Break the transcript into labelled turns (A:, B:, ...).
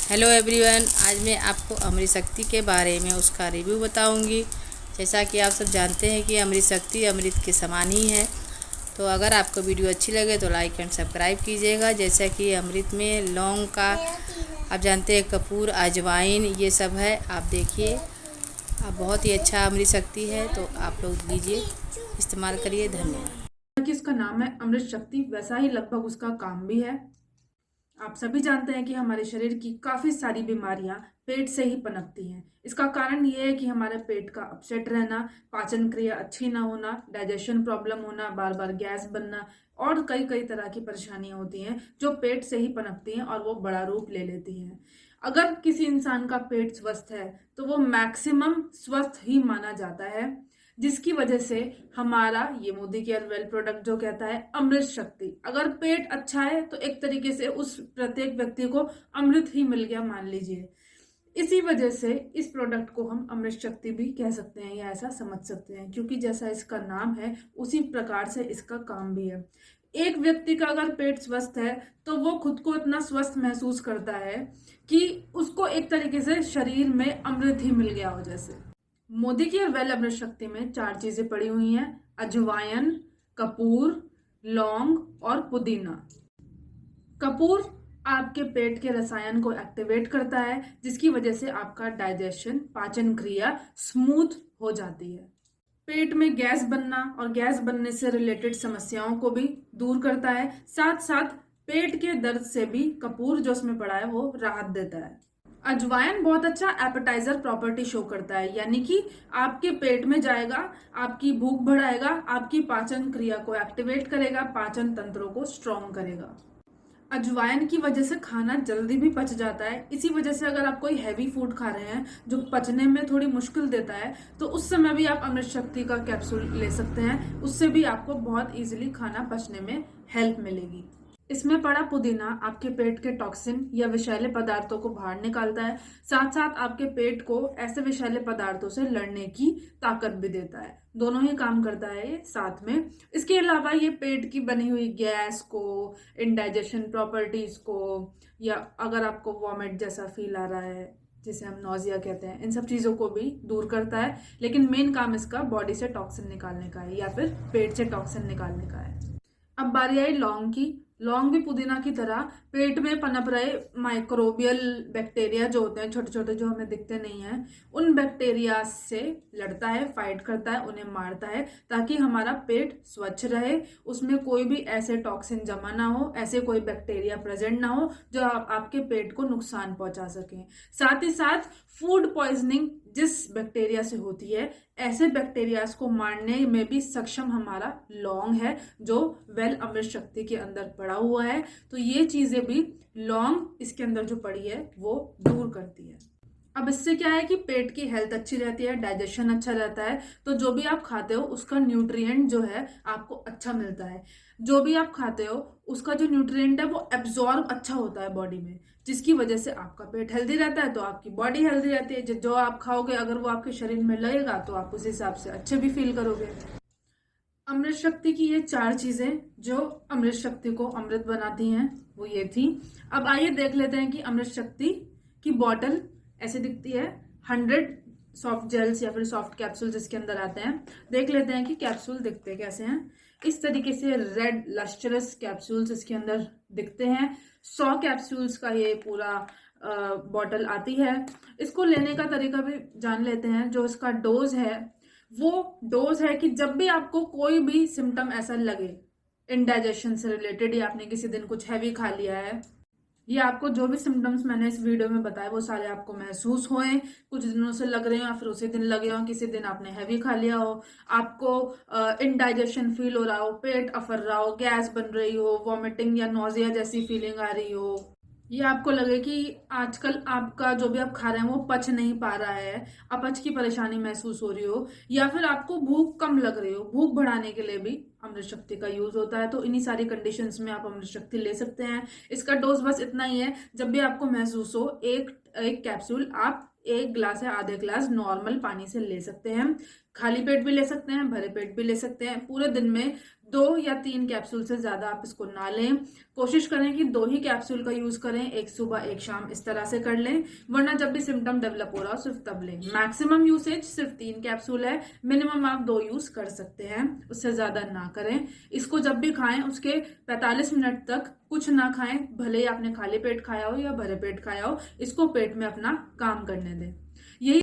A: Hello everyone, आज मैं आपको अमृत शक्ति के बारे में उसका रिव्यू बताऊंगी। जैसा कि आप सब जानते हैं कि अमृत शक्ति अमृत के समान ही है। तो अगर आपको वीडियो अच्छी लगे तो लाइक एंड सब्सक्राइब कीजिएगा। जैसा कि अमृत में लौंग का आप जानते हैं, कपूर, अजवाइन, ये सब है। आप देखिए, आप बहुत ही अच्छा अमृत शक्ति है, तो आप लोग लीजिए, इस्तेमाल करिए। धन्यवाद।
B: कि इसका नाम है अमृत शक्ति, वैसा ही लगभग उसका काम भी है। आप सभी जानते हैं कि हमारे शरीर की काफी सारी बीमारियां पेट से ही पनपती हैं। इसका कारण ये है कि हमारे पेट का अपसेट रहना, पाचन क्रिया अच्छी ना होना, डाइजेशन प्रॉब्लम होना, बार बार गैस बनना और कई कई तरह की परेशानियां होती हैं जो पेट से ही पनपती हैं और वो बड़ा रूप ले लेती हैं। अगर किसी इंसान का पेट स्वस्थ है तो वो मैक्सिमम स्वस्थ ही माना जाता है, जिसकी वजह से हमारा ये मोदी केयर वेल प्रोडक्ट जो कहता है अमृत शक्ति, अगर पेट अच्छा है तो एक तरीके से उस प्रत्येक व्यक्ति को अमृत ही मिल गया मान लीजिए। इसी वजह से इस प्रोडक्ट को हम अमृत शक्ति भी कह सकते हैं या ऐसा समझ सकते हैं, क्योंकि जैसा इसका नाम है उसी प्रकार से इसका काम भी है। एक व्यक्ति का अगर पेट स्वस्थ है तो वो खुद को इतना स्वस्थ महसूस करता है कि उसको एक तरीके से शरीर में अमृत ही मिल गया हो जैसे। मोदी की वेल अमृत शक्ति में 4 चीजें पड़ी हुई हैं: अजवाइन, कपूर, लौंग और पुदीना। कपूर आपके पेट के रसायन को एक्टिवेट करता है, जिसकी वजह से आपका डाइजेशन, पाचन क्रिया स्मूथ हो जाती है। पेट में गैस बनना और गैस बनने से रिलेटेड समस्याओं को भी दूर करता है। साथ साथ पेट के दर्द से भी कपूर जो उसमें पड़ा है वो राहत देता है। अजवाइन बहुत अच्छा एपेटाइजर प्रॉपर्टी शो करता है, यानी कि आपके पेट में जाएगा, आपकी भूख बढ़ाएगा, आपकी पाचन क्रिया को एक्टिवेट करेगा, पाचन तंत्रों को स्ट्रॉन्ग करेगा। अजवाइन की वजह से खाना जल्दी भी पच जाता है। इसी वजह से अगर आप कोई हैवी फूड खा रहे हैं जो पचने में थोड़ी मुश्किल देता है तो उस समय भी आप अमृत शक्ति का कैप्सूल ले सकते हैं। उससे भी आपको बहुत इजीली खाना पचने में हेल्प मिलेगी। इसमें पड़ा पुदीना आपके पेट के टॉक्सिन या विषैले पदार्थों को बाहर निकालता है। साथ साथ आपके पेट को ऐसे विषैले पदार्थों से लड़ने की ताकत भी देता है। दोनों ही काम करता है ये साथ में। इसके अलावा ये पेट की बनी हुई गैस को, इंडाइजेशन प्रॉपर्टीज को, या अगर आपको वॉमिट जैसा फील आ रहा है जिसे हम नौजिया कहते हैं, इन सब चीज़ों को भी दूर करता है। लेकिन मेन काम इसका बॉडी से टॉक्सिन निकालने का है या फिर पेट से टॉक्सिन निकालने का है। अब बारी आई लौंग की। लौंग भी पुदीना की तरह पेट में पनप रहे माइक्रोबियल बैक्टीरिया जो होते हैं छोटे छोटे, जो हमें दिखते नहीं हैं, उन बैक्टीरिया से लड़ता है, फाइट करता है, उन्हें मारता है, ताकि हमारा पेट स्वच्छ रहे, उसमें कोई भी ऐसे टॉक्सिन जमा ना हो, ऐसे कोई बैक्टीरिया प्रेजेंट ना हो जो आपके पेट को नुकसान पहुंचा सके। साथ ही साथ फूड पॉइजनिंग जिस बैक्टीरिया से होती है, ऐसे बैक्टीरियाज को मारने में भी सक्षम हमारा लौंग है, जो वेल अमृत शक्ति के अंदर पड़ा हुआ है। तो ये चीजें भी लौंग इसके अंदर जो पड़ी है वो दूर करती है। अब इससे क्या है कि पेट की हेल्थ अच्छी रहती है, डाइजेशन अच्छा रहता है, तो जो भी आप खाते हो उसका न्यूट्रिएंट जो है आपको अच्छा मिलता है। जो भी आप खाते हो उसका जो न्यूट्रिएंट है वो एब्जॉर्ब अच्छा होता है बॉडी में, जिसकी वजह से आपका पेट हेल्दी रहता है, तो आपकी बॉडी हेल्दी रहती है। जो आप खाओगे अगर वो आपके शरीर में लगेगा तो आप उस हिसाब से अच्छे भी फील करोगे। अमृत शक्ति की ये 4 चीजें जो अमृत शक्ति को अमृत बनाती हैं वो ये थी। अब आइए देख लेते हैं कि अमृत शक्ति की बॉटल ऐसे दिखती है। 100 सॉफ्ट जेल्स या फिर सॉफ्ट कैप्सूल्स इसके अंदर आते हैं। देख लेते हैं कि कैप्सूल दिखते कैसे हैं। इस तरीके से रेड लस्टरस कैप्सूल्स इसके अंदर दिखते हैं। 100 कैप्सूल्स का ये पूरा बॉटल आती है। इसको लेने का तरीका भी जान लेते हैं। जो इसका डोज है वो डोज है कि जब भी आपको कोई भी सिम्टम ऐसा लगे इंडाइजेशन से रिलेटेड, या आपने किसी दिन कुछ हैवी खा लिया है, या आपको जो भी सिम्टम्स मैंने इस वीडियो में बताए वो सारे आपको महसूस होए, कुछ दिनों से लग रहे हो या फिर उसी दिन लगे हो, किसी दिन आपने हैवी खा लिया हो, आपको इंडाइजेशन फील हो रहा हो, पेट अफर रहा हो, गैस बन रही हो, वॉमिटिंग या नोजिया जैसी फीलिंग आ रही हो, ये आपको लगे कि आजकल आपका जो भी आप खा रहे हैं वो पच नहीं पा रहा है, अपच की परेशानी महसूस हो रही हो, या फिर आपको भूख कम लग रही हो, भूख बढ़ाने के लिए भी अमृत शक्ति का यूज होता है। तो इन्हीं सारी कंडीशंस में आप अमृत शक्ति ले सकते हैं। इसका डोज बस इतना ही है, जब भी आपको महसूस हो एक एक कैप्सूल आप 1 गिलास या आधे गिलास नॉर्मल पानी से ले सकते हैं। खाली पेट भी ले सकते हैं, भरे पेट भी ले सकते हैं। पूरे दिन में 2 या 3 कैप्सूल से ज़्यादा आप इसको ना लें। कोशिश करें कि 2 ही कैप्सूल का यूज़ करें, एक सुबह एक शाम, इस तरह से कर लें। वरना जब भी सिम्टम डेवलप हो रहा हो सिर्फ तब लें। मैक्सिमम यूसेज सिर्फ 3 कैप्सूल है, मिनिमम आप 2 यूज़ कर सकते हैं, उससे ज़्यादा ना करें। इसको जब भी खाएं उसके 45 मिनट तक कुछ ना खाएं, भले ही आपने खाली पेट खाया हो या भरे पेट खाया हो, इसको पेट में अपना काम करने दें।